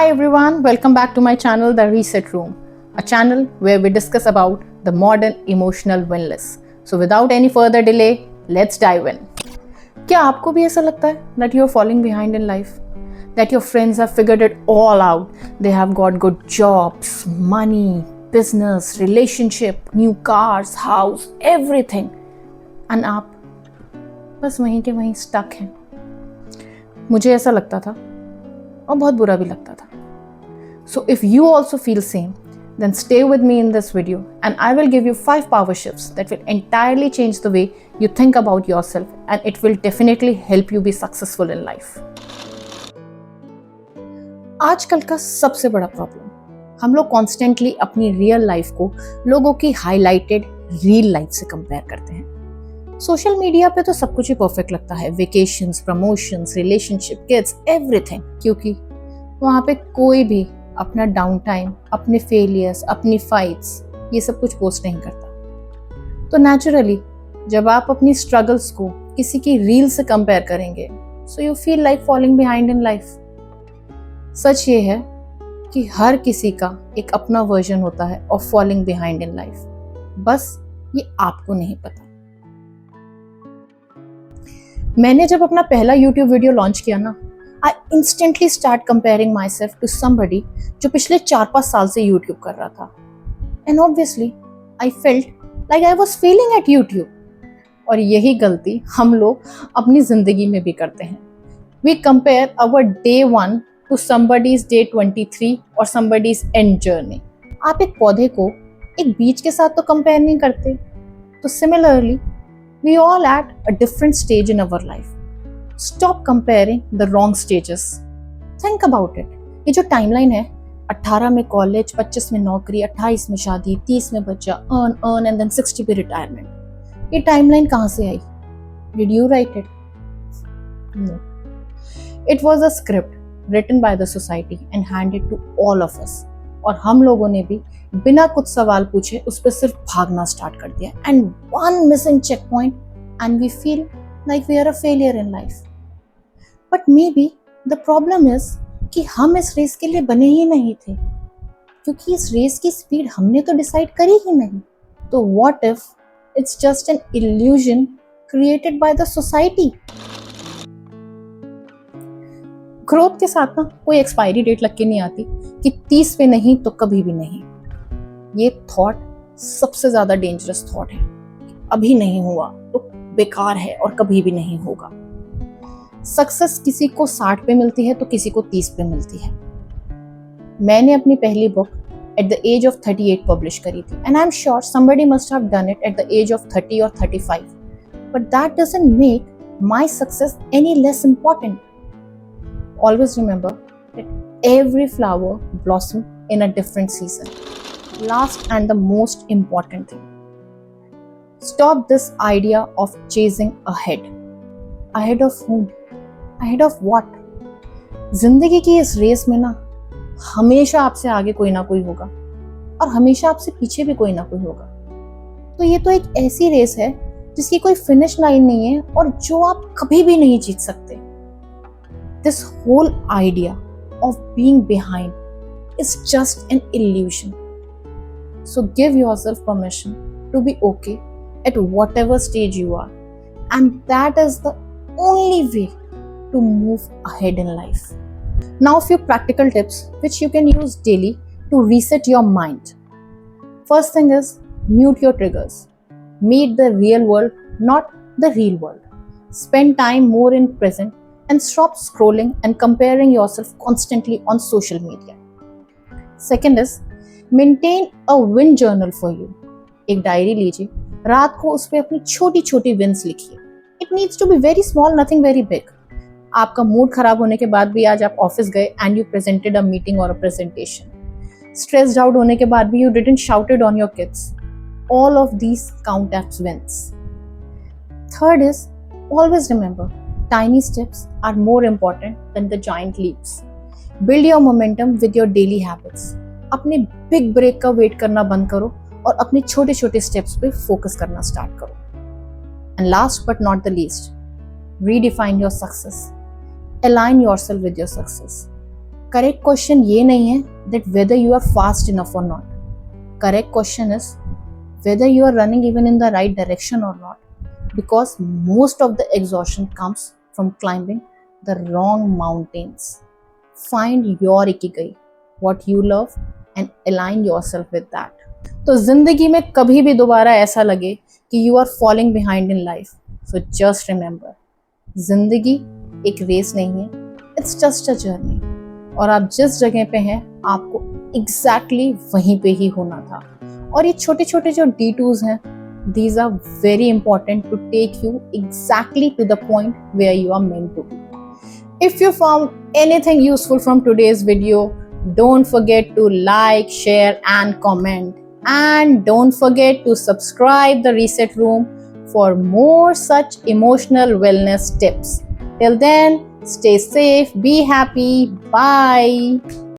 Hi everyone, welcome back to my channel The Reset Room, a channel where we discuss about the modern emotional wellness. So without any further delay, let's dive in. क्या आपको भी ऐसा लगता है that you are falling behind in life? That your friends have figured it all out. They have got good jobs, money, business, relationship, new cars, house, everything. And आप बस वहीं के वहीं stuck हैं. मुझे ऐसा लगता था और बहुत बुरा भी लगता था. So if you also feel same, then stay with me in this video and I will give you 5 power shifts that will entirely change the way you think about yourself and it will definitely help you be successful in life. आजकल का सबसे बड़ा problem, हम लोग constantly अपनी real life को लोगों की हाईलाइटेड रील लाइफ से कंपेयर करते हैं. सोशल मीडिया पे तो सब कुछ ही परफेक्ट लगता है, vacations, promotions, relationship, kids, everything, क्योंकि वहाँ पे कोई भी अपना डाउन टाइम, अपने फेलियर्स, अपनी फाइट्स, ये सब कुछ पोस्ट नहीं करता. तो नेचुरली जब आप अपनी स्ट्रगल्स को किसी की रील से कंपेयर करेंगे, so you feel like falling behind in life. सच ये है कि हर किसी का एक अपना वर्जन होता है of falling behind in life, बस ये आपको नहीं पता. मैंने जब अपना पहला YouTube वीडियो लॉन्च किया ना, I instantly start comparing myself to somebody जो पिछले 4-5 साल से YouTube कर रहा था. And obviously, I felt like I was failing at YouTube. और यही गलती हम लोग अपनी जिंदगी में भी करते हैं. We compare our day 1 to somebody's day 23 or somebody's end journey. आप एक पौधे को एक बीज के साथ तो कंपेयर नहीं करते. तो similarly, we all at a different stage in our life. Stop comparing the wrong stages. Think about it. ये जो टाइमलाइन है, 18 में कॉलेज, 25 में नौकरी, 28 में शादी, 30 में बच्चा, earn and then 60 पे रिटायरमेंट. ये टाइमलाइन कहाँ से आई? Did you write it? No. It was a script written by the society and handed to all of us. और हम लोगों ने भी बिना कुछ सवाल पूछे उस पर सिर्फ भागना स्टार्ट कर दिया. And one missing checkpoint and we feel like we are a failure in life. But maybe the problem is कि हम इस रेस के लिए बने ही नहीं थे, क्योंकि इस रेस की स्पीड हमने तो डिसाइड करी ही नहीं. तो what if it's just an illusion created by the society? Growth के साथ ना कोई एक्सपायरी डेट लग के नहीं आती कि 30 पे नहीं तो कभी भी नहीं. ये थॉट सबसे ज्यादा डेंजरस थॉट है. अभी नहीं हुआ तो बेकार है और कभी भी नहीं होगा. सक्सेस किसी को 60 पे मिलती है तो किसी को 30 पे मिलती है. मैंने अपनी पहली book at the age of 38 publish करी थी and I am sure somebody must have done it at the age of 30 or 35. But that doesn't make my success any less important. Always remember that every flower blossoms in a different season. Last and the most important thing, stop this idea of chasing ahead. Ahead of whom? Ahead of what? जिंदगी की इस race में ना हमेशा आपसे आगे कोई ना कोई होगा और हमेशा आपसे पीछे भी कोई ना कोई होगा. तो ये तो एक ऐसी रेस है जिसकी कोई फिनिश लाइन नहीं है और जो आप कभी भी नहीं जीत सकते. This whole idea of being behind is just an illusion. So give yourself permission to be okay at whatever stage you are, and that is the only way to move ahead in life. Now a few practical tips which you can use daily to reset your mind. First thing is mute your triggers. Meet the real world, not the real world. Spend time more in present and stop scrolling and comparing yourself constantly on social media. Second is maintain a win journal for you. एक diary लीजिए, रात को उस पे अपनी छोटी छोटी wins लिखिए. It needs to be very small, nothing very big. आपका मूड खराब होने के बाद भी आज आप ऑफिस गए and you presented a meeting or a presentation. Stressed out होने के बाद भी you didn't shouted on your kids. All of these count as wins. Third is always remember, tiny steps are more important than the giant leaps. Build your momentum with your daily habits. अपने big break का wait करना बंद करो और अपने छोटे छोटे steps पे फोकस करना स्टार्ट करो. And last but not the least, redefine your success. Align yourself with your success. Correct question ये नहीं है that whether you are fast enough और not. Correct question is whether you are running even in the right direction or not, because most of the exhaustion comes from climbing the wrong mountains. Find your ikigai, what you love, and align yourself with that. तो जिंदगी में कभी भी दोबारा ऐसा लगे कि you are falling behind in life, so just remember, जिंदगी एक रेस नहीं है, it's just a journey. और आप जिस जगह पे हैं आपको exactly वहीं पे ही होना था. और ये छोटे छोटे जो detours हैं, these are very important to take you exactly to the point where you are meant to be. If you found anything useful from today's video, don't forget to like, share and comment. And don't forget to subscribe the Reset Room for more such emotional wellness tips. Till then, stay safe, be happy, bye.